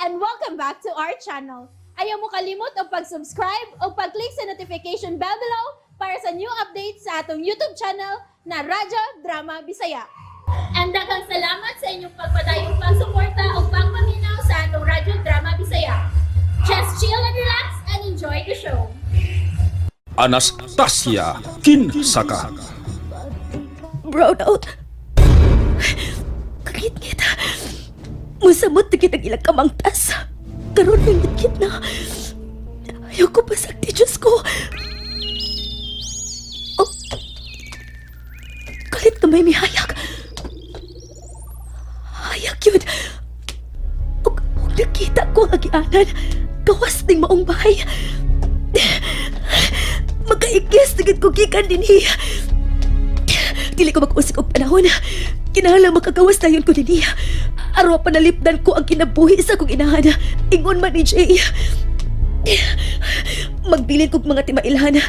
and welcome back to our channel. Ayaw mo kalimot o pag-subscribe o pag-click sa notification bell below para sa new updates sa atong YouTube channel na Radyo Drama Bisaya. And daghang salamat sa inyong pagpadayong pagsuporta o pagpaminaw sa atong Radyo Drama Bisaya. Just chill and relax and enjoy the show. Anastasia Kinsaka. Brown out. Kagit-git. Musamot na kitang ilang kamangtas. Karoon ng ngit na. Ayoko pa sakti, Diyos ko. Oh. Kalit na may mihayak. Hayak yun. Huwag nakita ko ang agianan. Gawas ng maong bahay. Magkaigis na ko gikan din hiya. Dili ko mag-usik og panahon. Kinahanglan makagawas na yun ko din niya. Araw panalipdan ko ang kinabuhi sa kong inahan. Ingon man ni Jay. Magbilin kong mga timailhan.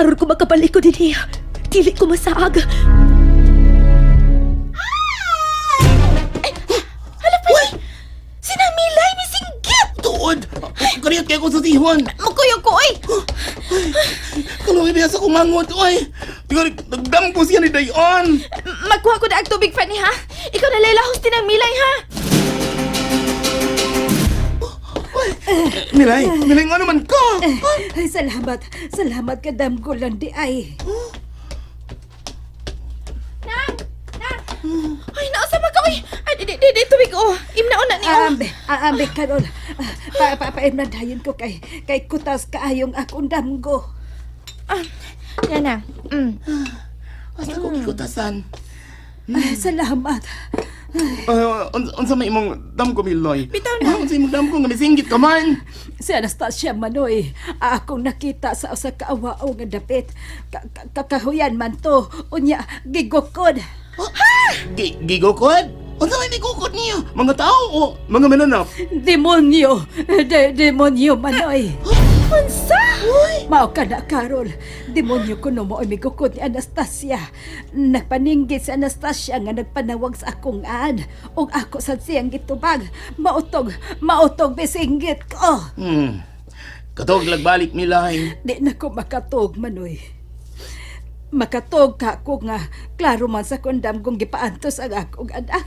Araw ko makabalik ko din niya. Dili ko masaag. Hala pa ni! Sinamilay ni Singgit! Tuod! Kariyat kayo ko sa tihon! Magkuyog ko, oy! Kalungi biya sa kumangot, oy! Tingnan, nagdam ko siya ni Dayon! Magkuha ko na ang tubig, Fanny, ha? Ikaw na lalahos din ang milay, ha? Milay, nga naman ka! Ay, salamat. Salamat ka, damgo lang di ay. Ay, naasama ka, oy! Ay, di, tubig, oh! Imnaon na niyo! Ambe karon. Paimnadayon ko kay kutas kaayong akong damgo. Yan na. Basta ko kikutasan. Salamat. Unsa may imong dam ko, Miloy? Bitaw na. Unsa imong dam ko nga misinggit ka man? Si Anastasia Manoy, akong nakita sa usa ka awao nga dapit. Kakahuyan man to, unya gigukod. Gigukod? Unsa may gigukod niya? Mga tao o mga mananap? Demonyo! Demonyo, Manoy! Unsa? Mao ka na, Carol. Demonyo ko no mo ay migukod ni Anastasia. Nagpaninggit si Anastasia nga nagpanawag sa akong ad. Ug ako sa siyang gitubag. Mautog bisinggit ko. Katog lagbalik, Milay. Di na ko makatog, Manoy. Makatog ka ko nga klaro man sa kondam kong gipaantos ang akong anak.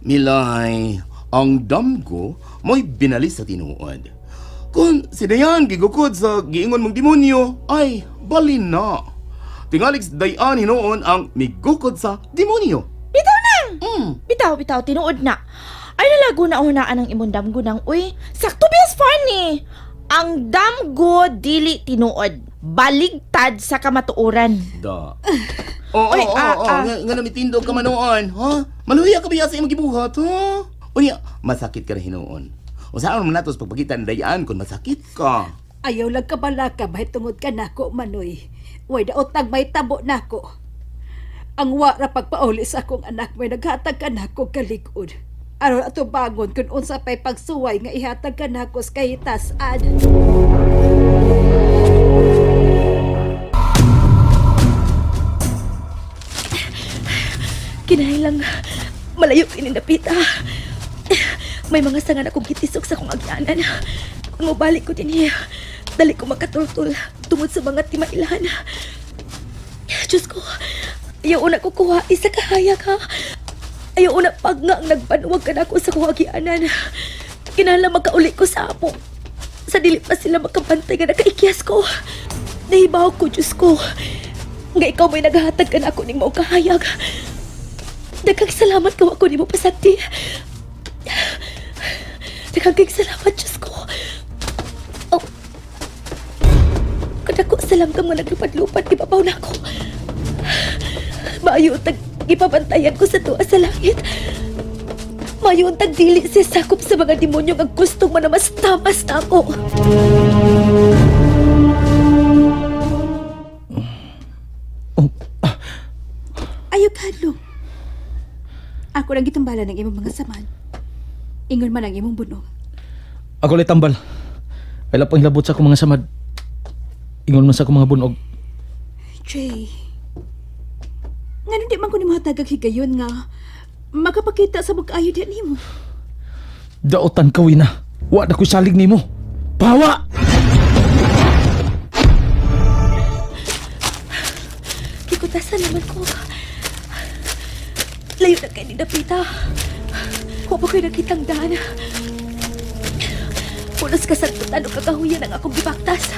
Milay, ang dam ko mo'y binalis sa tinuod. Kung si Dayan gigukod sa giingon mong demonyo, ay balin na. Tingalig si Dayan hinoon ang migukod sa demonyo. Bitaw na! Bitaw, tinuod na. Ay, nalago na unaan ang imong damgo ng, uy, sakto bes, Fanny! Ang damgo dili tinuod. Baligtad sa kamatuoran. Da. Oo, Oy, nga namitindog ka man noon, ha? Maluya ka ba sa imong gibuhat, ha? Unya, masakit ka na hinoon. O saan mo natos pagpakita ng Dayan kung masakit ka? Ayaw lang kabalaka may tungod ka nako, Manoy. Way daotag may tabo nako. Ang wara pagpauli sa akong anak may naghatag ka nako kalikod. Aron ato bangon kung unsa pay pagsuway nga ihatag ka nako sa kahitasan. Kinahanglang malayo kini napita. May mga sangan akong kitisok sa kong agyanan. Ang ubalik ko din niya. Dali ko makatultul tungod sa mga timailan. Diyos ko, ayaw una ko kuha isa kahayag ha. Ayaw una pag nga ang nagpanuwag ka na ako sa kong agyanan. Kinahanglang makauli ko sa apo. Sa dili pa sila makabantay nga nakaikyas ko. Nahibaw ko, Diyos ko. Nga ikaw may naghahatag ka na ako ning mao kahayag. Daghang salamat ko ako ni mo pasakti. Daghang salamat, Diyos ko. Oh. Kadako salam ka mo naglupad-lupad, ibabaw na ako. Maayo tag ipabantayan ko sa tuwa sa langit. Maayo tag dili sa sakop sa mga demonyo ang gustong manamas-tamas na ako. Ayaw kadlo. Ako lang gitambala ng imong mga saman. Ingon man ang imong bunog. Ako lay tambal. Ay lapang hilabot sa akong mga samad. Ingon man sa akong mga bunog. Jay, nga di man ko ni mga tagag higayon nga makapakita sa mag-ayo din nimo. Daotan kawin na. Wa na ko salig nimo. Pawa! Kikutasan naman ko. Layo na kayo ni Napita. Huwag ko nakitang daan. Pulos kasagputan o kakahuyan ang akong gibaktas.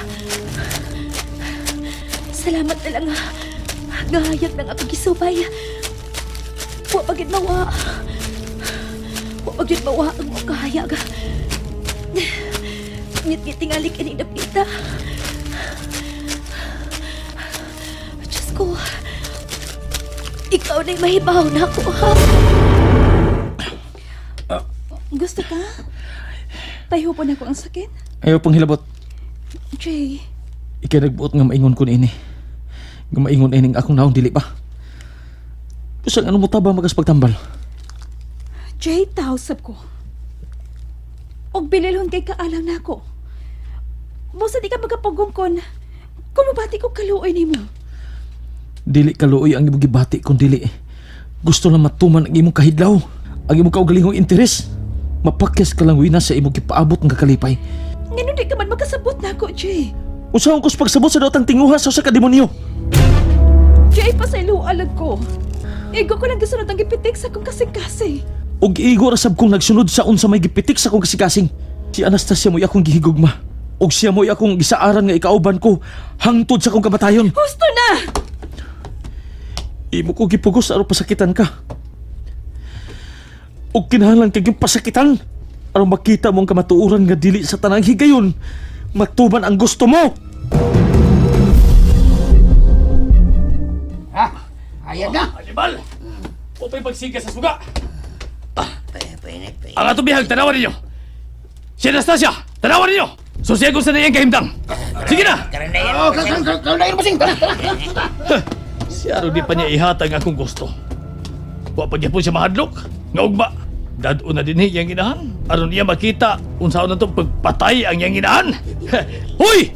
Salamat na lang gahayag ng akong gisubay. Huwag pagit mawa. Huwag pagit mawa ang mga kahayag. Ngit-ngit tingali ka ni Napita. Diyos ko, ikaw na'y mahibaw na ako, ha? Gusto ka? Tayo po na ko ang sakit. Ayaw pang hilabot. Jay, Ikay nagbuot nga maingon ko ini. Nga maingon ining akong naong dili pa. Kusang ano mo taba magas pagtambal? Jay, tausap ko. Og bililhon kay kaalang na ako. Busa di ka magkapagungkon. Kumubati ko kaluoy ni mo. Dili kaluoy ang imong gibati kung dili. Gusto lang matuman ang imong kahidlaw. Ang imong kaugalingong interes. Mapakyas ka lang wina sa imong gipaabot ng kakalipay. Ngayon di ka man magkasabot na ako, Jay. Usahaw ko sa pagsabot sa daotang tinguha sa usa ka demonyo. Jay, pasaylo alag ko. Ego ko lang gisunod ang gipitik sa kong kasing-kasing. Og igo rasab kong nagsunod sa unsa may gipitik sa akong kasikasing. Si Anastasia mo'y akong gihigugma. Og siya mo'y akong gisaaran nga ikauban ko hangtod sa akong kamatayon. Gusto na! Imo ko gipugos aron pasakitan ka. Og kinahanglan kay yung pasakitan aron makita mo ang kamatuoran nga dili sa tanang higayon matuman ang gusto mo. Ayan na! Alibal! Upay pagsiga sa suga. Painit. Ang ato bihag, tanawan ninyo! Si Anastasia, tanawan ninyo! Susiya ko sa niyang kahimdang! Sige na! Oh, kaundayin mo sing! Tara! Si Aro di pa niya ihatag akong gusto. Wa pa gyapon siya mahadlok. Nga ugba, dado na din iyang inahan. Aron niya makita unsaon na itong pagpatay ang iyang inahan. Hoy!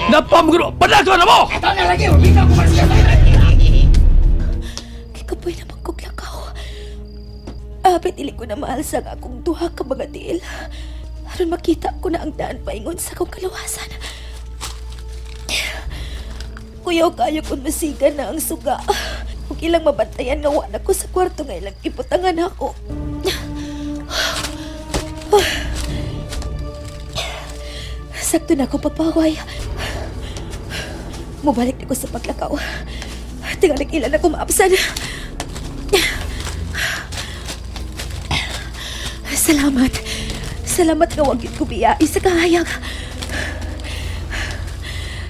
Napamagro! Padako na mo! Ito na lagi! Hindi ka kumasya! Kapoy naman kong lakaw. Apit ili ko na mahal sa akong duha ka mga tiil. Aron makita ko na ang daan paingon sa akong kaluwasan. Kuyaw kayo kung masiga na ang suga. Kung ilang mabantayan nga wala ko sa kwarto nga ilang iputangan ako. Sakto na ako pagpaway. Mubalik na ko sa paglakaw. Tingalig ilan ako maapsan. Salamat. Salamat nga wag yun ko biyai sa kahayag.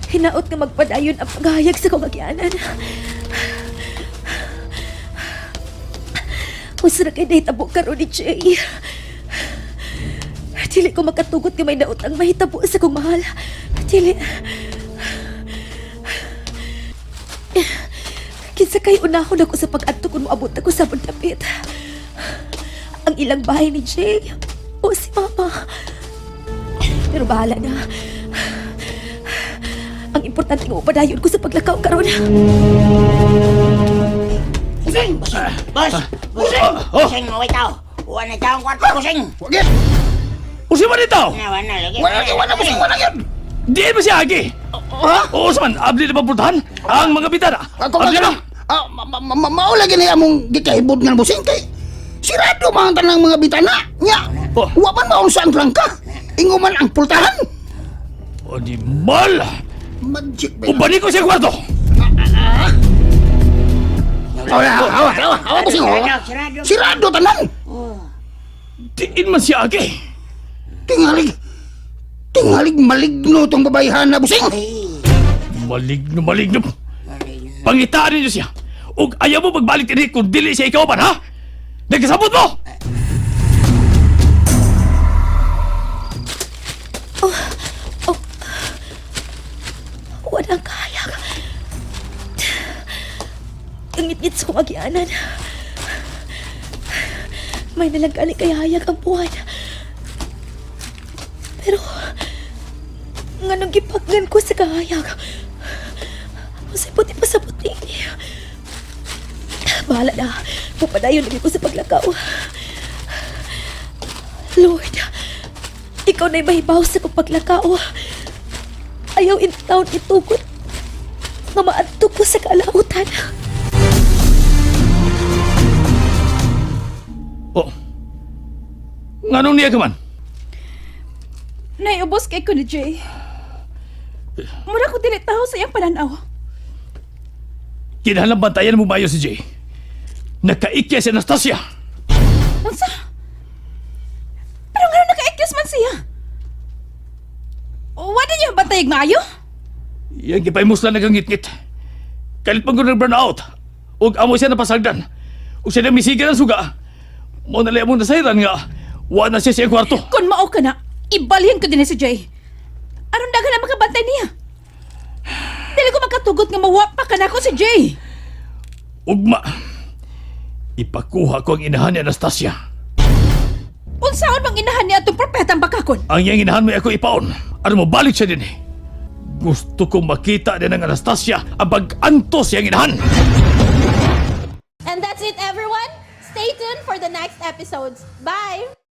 Hinaot nga magpadayon ang paghayag sa kong agyanan. Usra kay day tabo karon ni Jay. Dili ko makatugot nga may naot ang mahitabo sa kong mahal. Dili. Kinsa kay unahon ako sa pag-adto kung moabot ako sa pagdapit. Ang ilang bahay ni Jay o si Mama. Pero bahala na. Ang importante nga upadayon ko sa paglakaw karon. Busing! Boss! Busing! Busing, maway tao! Huwag na tao ang kwarto, busing! Wag yan! Usi man ito! Wala lagi! Wala busing! Wala yan! Di ba siya agi? Ha? Oo saman, abli na pagpuntahan ang mga bitana. Ako Abli na! maulagi na among gikahibod nga busing kay sirado mga tanang mga bitana nya. Oh. Wa man maong saan lang ka. Inguman ang pultahan. O di mal! Magic ba? Ubani ko siya kwarto! Awa busing oh. Sirado! Sirado tanan. Diin man siya agi. Tingalig maligno tong babayhan na busing. Maligno. Pangitaan ninyo siya. Ug ayaw mo magbalik din kung dili siya ikaw man, ha? Nagkasabot mo! Walang kahayag. Ang ngit-ngit sa kong agyanan. May nalanggali kay hayag ang buwan. Pero, nga nang gipagnan ko sa kahayag, masay puti pa sa puti. Bahala na. Pupadayon lagi ko sa paglakaw. Lord, ikaw na'y mahibaw sa kong paglakaw. Ayaw in taon itugot nga maadto ko sa kalautan. Oh. Nganong niya ka man? Naiubos kay ko ni Jay. Mura ko dili taho sa iyang pananaw. Kinahanglan bantayan mo mayo si Jay. Nakaikya si Anastasia. Unsa? Pero nga naka-excuse man siya. Wala niya bantayag maayo? Yang gipahimos lang nagangit-ngit. Kalit pang gano'n burnout. Ug amo siya napasagdan. Ug siya na misigan ang suga. Mo na mo nasayran nga. Wa na siya sa iyang kwarto. Kung mao ka na, ibalhin ko din si Jay. Aron dagan na makabantay niya. Dili ko makatugot nga mawapa ka na ako si Jay. Ugma. Ipakuha ko ang inahan ni Anastasia. Unsaon bang inahan niya itong propetang bakakon? Ang iyang inahan mo ako ipaon. Ano mo balik siya din eh. Gusto kong makita din ng Anastasia ang pag-antos iyang inahan. And that's it, everyone. Stay tuned for the next episodes. Bye!